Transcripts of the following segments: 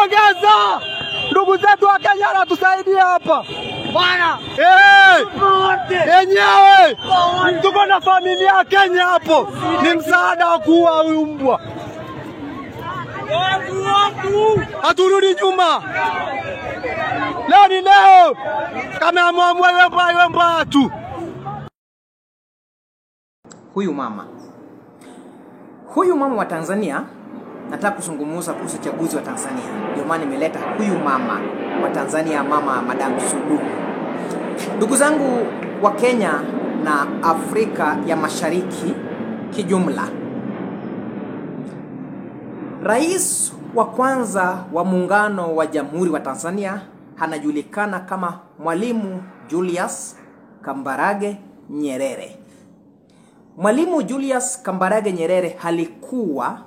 Ongeza! Ndugu zetu wa Kenya wanatusaidia hapa. Bwana. Yenyewe. Tuko na familia ya Kenya hapo. Ni msaada wa kuua huyu mbwa. Haturudi nyuma. Leo ni leo. Kama amwamwe iwe mbaya tu. Huyu mama wa Tanzania, nataka kuzungumza kuhusu uchaguzi wa Tanzania. Ndio maana nimeleta huyu mama wa Tanzania, mama Madam Suluhu. Ndugu zangu wa Kenya na Afrika ya Mashariki kijumla, rais wa kwanza wa muungano wa Jamhuri wa Tanzania anajulikana kama Mwalimu Julius Kambarage Nyerere. Mwalimu Julius Kambarage Nyerere alikuwa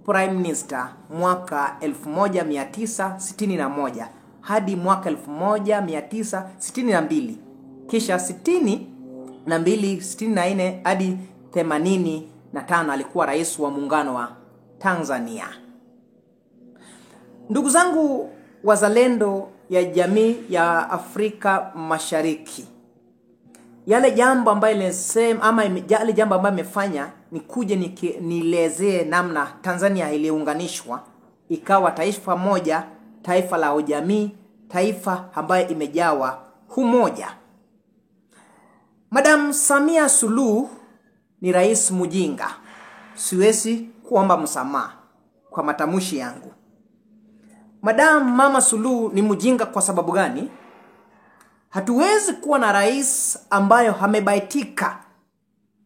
Prime Minister mwaka 1961 hadi mwaka 1962. Kisha 62, 64 hadi 85 alikuwa rais wa muungano wa Tanzania. Ndugu zangu wazalendo ya jamii ya Afrika Mashariki, yale jambo ambayo nilisema ama yale jambo ambayo nimefanya ni kuja nielezee namna Tanzania iliunganishwa ikawa taifa moja, taifa la ujamii, taifa ambayo imejawa umoja. Madam Samia Suluhu ni rais mjinga. Siwezi kuomba msamaha kwa matamshi yangu. Madam Mama Suluhu ni mjinga kwa sababu gani? Hatuwezi kuwa na rais ambayo amebaitika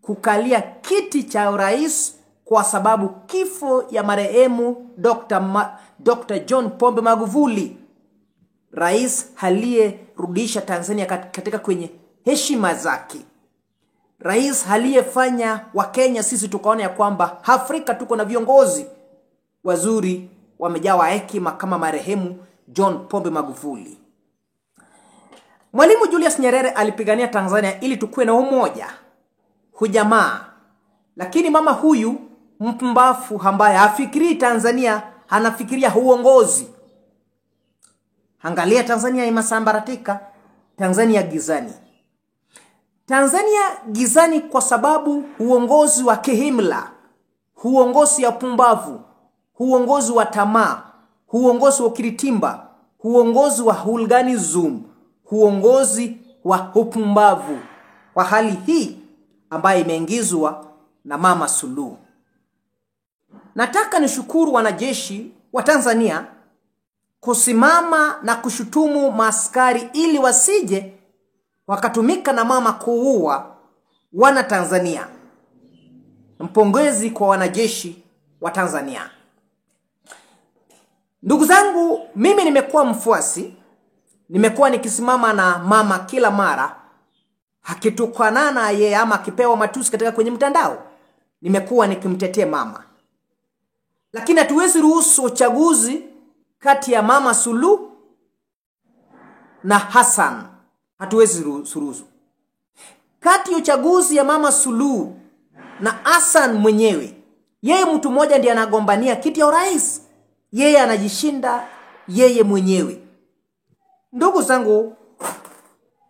kukalia kiti cha urais kwa sababu kifo ya marehemu Dr. John Pombe Magufuli, rais aliyerudisha Tanzania katika kwenye heshima zake, rais aliyefanya Wakenya sisi tukaona ya kwamba Afrika tuko na viongozi wazuri wamejawa hekima kama marehemu John Pombe Magufuli. Mwalimu Julius Nyerere alipigania Tanzania ili tukue na umoja, ujamaa. Lakini mama huyu mpumbafu ambaye hafikiri Tanzania, anafikiria uongozi. Angalia Tanzania imesambaratika, Tanzania gizani. Tanzania gizani kwa sababu uongozi wa kihimla, uongozi ya pumbavu, uongozi wa tamaa, uongozi wa kiritimba, uongozi wa hooliganism, uongozi wa upumbavu wa hali hii ambayo imeingizwa na Mama Suluhu. Nataka nishukuru wanajeshi wa Tanzania kusimama na kushutumu maaskari ili wasije wakatumika na mama kuua wana Tanzania. Mpongezi kwa wanajeshi wa Tanzania. Ndugu zangu, mimi nimekuwa mfuasi, nimekuwa nikisimama na mama kila mara akitukana na yeye ama akipewa matusi katika kwenye mtandao. Nimekuwa nikimtetea mama. Lakini hatuwezi ruhusu uchaguzi kati ya Mama Suluhu na Hassan. Hatuwezi ruhusu. Kati ya uchaguzi ya Mama Suluhu na Hassan mwenyewe, yeye mtu mmoja ndiye anagombania kiti ya urais. Yeye anajishinda yeye mwenyewe. Ndugu zangu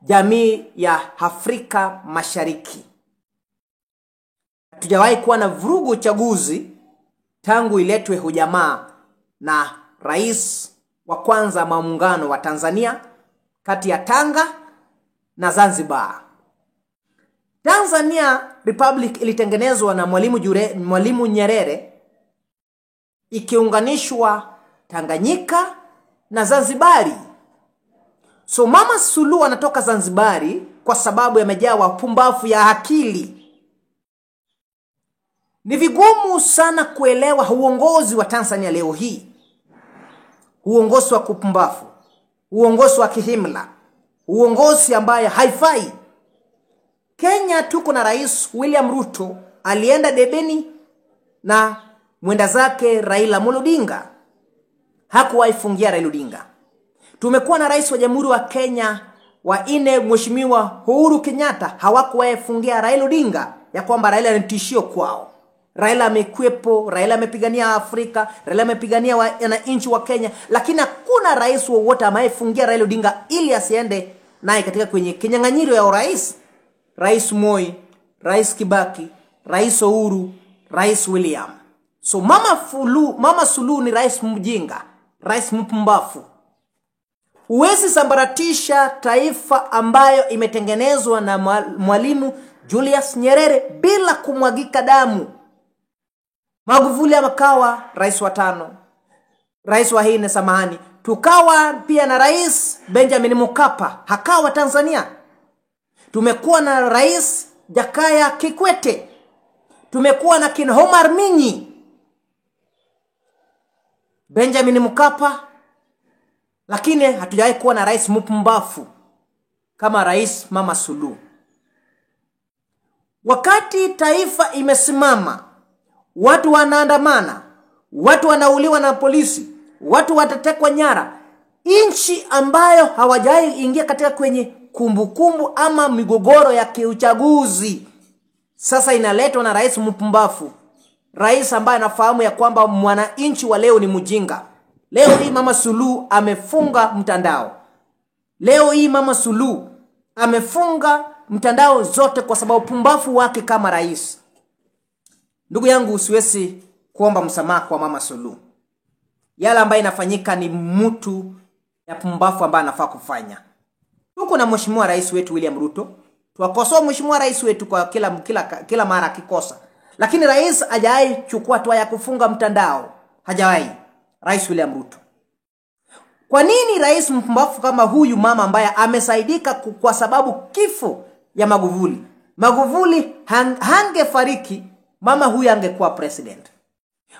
jamii ya Afrika Mashariki, hatujawahi kuwa na vurugu uchaguzi tangu iletwe ujamaa na rais wa kwanza wa muungano wa Tanzania kati ya Tanga na Zanzibar. Tanzania Republic ilitengenezwa na Mwalimu Nyerere ikiunganishwa Tanganyika na Zanzibari. So Mama Suluhu anatoka Zanzibari kwa sababu yamejawa pumbafu ya akili. Ni vigumu sana kuelewa uongozi wa Tanzania leo hii. Uongozi wa kupumbafu, uongozi wa kihimla, uongozi ambaye haifai. Kenya tuko na Rais William Ruto, alienda debeni na mwenda zake Raila Amolo Odinga. Hakuwahi fungia Raila Odinga. Tumekuwa na rais wa Jamhuri wa Kenya wa 4 Mheshimiwa Uhuru Kenyatta, hawakuwahi fungia Raila Odinga ya kwamba Raila ni tishio kwao. Raila amekuepo, Raila amepigania Afrika, Raila amepigania wananchi wa Kenya, lakini hakuna rais wowote amefungia Raila Odinga ili asiende naye katika kwenye kinyang'anyiro ya urais. Rais Moi, Rais Kibaki, Rais Uhuru, Rais William. So Mama Suluhu ni rais mjinga, rais mpumbafu. Huwezi sambaratisha taifa ambayo imetengenezwa na Mwalimu Julius Nyerere bila kumwagika damu. Magufuli amekawa rais wa 5, rais wa 4 samahani. Tukawa pia na Rais Benjamin Mkapa, hakawa Tanzania. Tumekuwa na Rais Jakaya Kikwete. Tumekuwa na kina Omar Minyi, Benjamin Mkapa, lakini hatujawahi kuwa na rais mpumbafu kama Rais Mama Suluhu. Wakati taifa imesimama, watu wanaandamana, watu wanauliwa na polisi, watu watatekwa nyara, nchi ambayo hawajawahi ingia katika kwenye kumbukumbu ama migogoro ya kiuchaguzi, sasa inaletwa na rais mpumbafu. Rais ambaye anafahamu ya kwamba mwananchi wa leo ni mjinga. Leo hii Mama Suluhu amefunga mtandao. Leo hii Mama Suluhu amefunga mtandao zote kwa sababu pumbafu wake kama rais. Ndugu yangu, usiwezi kuomba msamaha kwa Mama Suluhu. Yale ambayo inafanyika ni mtu ya pumbafu ambaye anafaa kufanya. Tuko na Mheshimiwa Rais wetu William Ruto. Tuwakosoa Mheshimiwa Rais wetu kwa kila mara akikosa. Lakini rais hajawahi chukua hatua ya kufunga mtandao. Hajawahi. Rais William Ruto. Kwa nini rais mpumbafu kama huyu mama ambaye amesaidika kwa sababu kifo ya Magufuli? Magufuli hangefariki, mama huyu angekuwa president.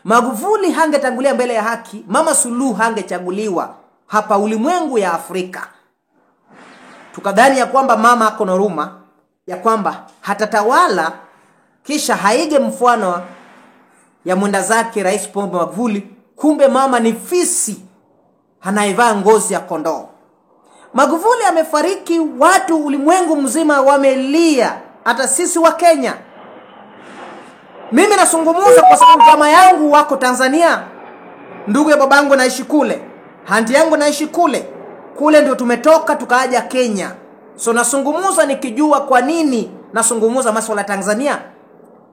Magufuli hangetangulia mbele ya haki, Mama Suluhu hangechaguliwa hapa ulimwengu ya Afrika. Tukadhani ya kwamba mama ako na huruma, ya kwamba hatatawala kisha haige mfano ya mwenda zake Rais Pombe Magufuli. Kumbe mama ni fisi anaivaa ngozi ya kondoo. Magufuli amefariki, watu ulimwengu mzima wamelia, hata sisi wa Kenya. Mimi nasungumuza kwa sababu kama yangu wako Tanzania. Ndugu ya babangu naishi kule, hanti yangu naishi kule. Kule ndio tumetoka tukaja Kenya. So nasungumuza nikijua kwa nini nasungumuza masuala ya Tanzania.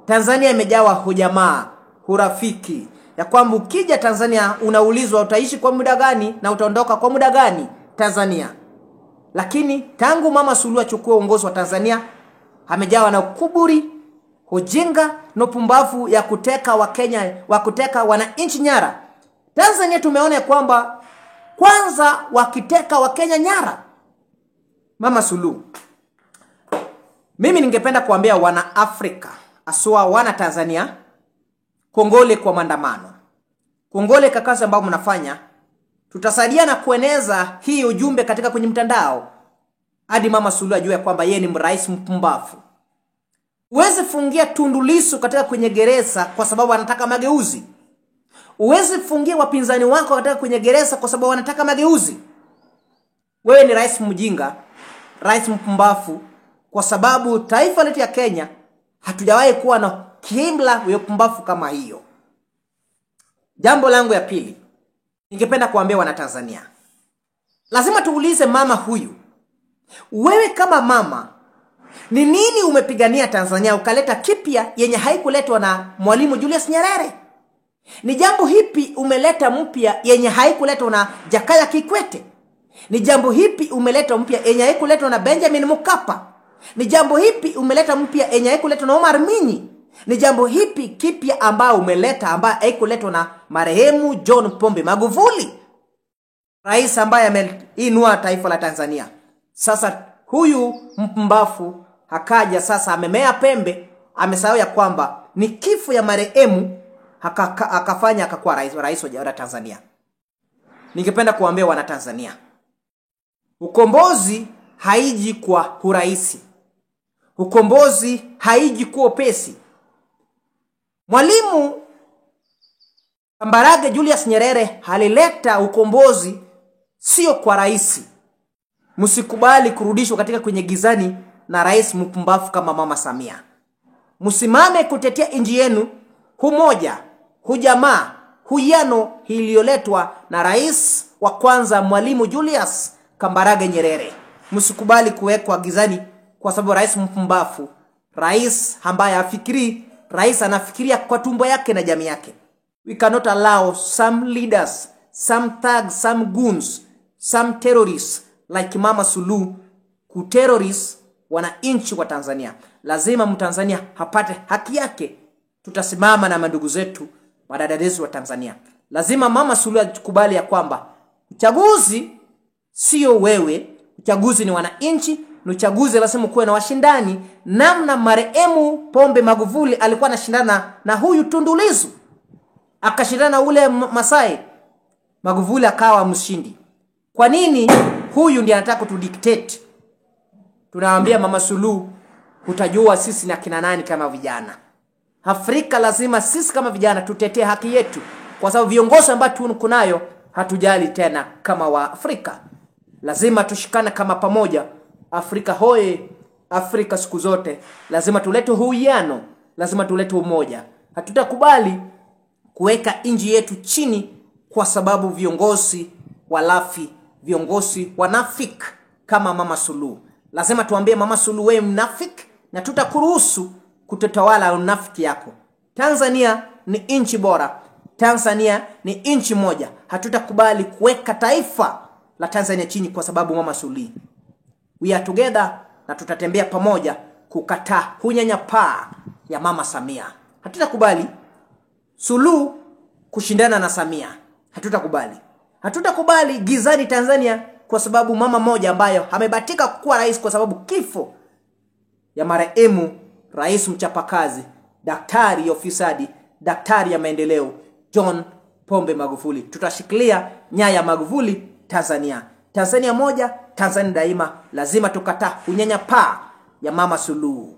Tanzania imejawa hujamaa, hurafiki. Ya kwamba ukija Tanzania unaulizwa utaishi kwa muda gani na utaondoka kwa muda gani Tanzania. Lakini tangu Mama Suluhu achukue uongozi wa Tanzania, amejawa na kuburi, ujinga na pumbavu ya kuteka wa Kenya, wa kuteka wananchi nyara. Tanzania tumeona kwamba kwanza wakiteka wa Kenya nyara Mama Suluhu. Mimi ningependa kuambia wana Afrika, aswa wana Tanzania, kongole kwa maandamano. Kongole kwa kazi ambayo mnafanya. Tutasaidiana kueneza hii ujumbe katika kwenye mtandao hadi Mama Suluhu ajue kwamba yeye ni rais mpumbavu. Uweze fungia Tundu Lissu katika kwenye gereza kwa sababu anataka mageuzi. Uweze fungia wapinzani wako katika kwenye gereza kwa sababu wanataka mageuzi. Wewe ni rais mjinga, rais mpumbavu, kwa sababu taifa letu ya Kenya hatujawahi kuwa na kiimla ya pumbavu kama hiyo. Jambo langu ya pili, ningependa kuambia wana Tanzania, lazima tuulize mama huyu, wewe kama mama, ni nini umepigania Tanzania ukaleta kipya yenye haikuletwa na Mwalimu Julius Nyerere? Ni jambo hipi umeleta mpya yenye haikuletwa na Jakaya Kikwete? Ni jambo hipi umeleta mpya yenye haikuletwa na Benjamin Mkapa? Ni jambo hipi umeleta mpya yenye haikuletwa na Omar Minyi? Ni jambo hipi kipya ambao umeleta ambaye haikuletwa na marehemu John Pombe Magufuli, rais ambaye ameinua taifa la Tanzania? Sasa huyu mpumbafu hakaja sasa amemea pembe, amesahau ya kwamba ni kifo ya marehemu akafanya akakuwa rais wa Tanzania. Ningependa kuambia wana Tanzania, ukombozi haiji kwa urahisi. Ukombozi haiji kwa upesi. Mwalimu Kambarage Julius Nyerere alileta ukombozi sio kwa rahisi. Msikubali kurudishwa katika kwenye gizani na rais mpumbavu kama Mama Samia. Msimame kutetea nchi yenu, umoja, ujamaa, uwiano iliyoletwa na rais wa kwanza Mwalimu Julius Kambarage Nyerere. Msikubali kuwekwa gizani kwa sababu rais mpumbavu, rais ambaye hafikiri, rais anafikiria kwa tumbo yake na jamii yake. We cannot allow some leaders, some thugs, some goons, some terrorists like Mama Suluhu kuterrorist wananchi wa Tanzania. Lazima Mtanzania hapate haki yake. Tutasimama na mandugu zetu, madadadezi wa Tanzania. Lazima Mama Suluhu akubali ya kwamba uchaguzi sio wewe, uchaguzi ni wananchi, na uchaguzi lazima kuwe na washindani. Namna marehemu Pombe Magufuli alikuwa anashindana na huyu Tundu Lissu, akashindana ule Masai, Magufuli akawa mshindi. Kwa nini huyu ndiye anataka kutudictate? Tunawaambia Mama Suluhu, utajua sisi na kina nani kama vijana. Afrika lazima sisi kama vijana tutetee haki yetu, kwa sababu viongozi ambao tunayo hatujali tena kama wa Afrika. Lazima tushikane kama pamoja. Afrika hoye, Afrika siku zote. Lazima tulete uwiano, lazima tulete umoja. Hatutakubali kuweka nchi yetu chini kwa sababu viongozi walafi, viongozi wanafiki kama Mama Suluhu. Lazima tuambie Mama Suluhu, wewe mnafiki na tutakuruhusu kutotawala unafiki yako. Tanzania ni nchi bora. Tanzania ni nchi moja. Hatutakubali kuweka taifa la Tanzania chini kwa sababu Mama Suluhu. We are together na tutatembea pamoja kukataa unyanyapaa ya Mama Samia. Hatutakubali Suluhu kushindana na Samia. Hatutakubali. Hatutakubali gizani Tanzania kwa sababu mama moja ambayo amebatika kuwa rais kwa sababu kifo ya marehemu rais mchapakazi, daktari ofisadi, daktari ya maendeleo John Pombe Magufuli. Tutashikilia nyaya Magufuli Tanzania. Tanzania moja, Tanzania daima. Lazima tukataa unyanyapaa ya Mama Suluhu.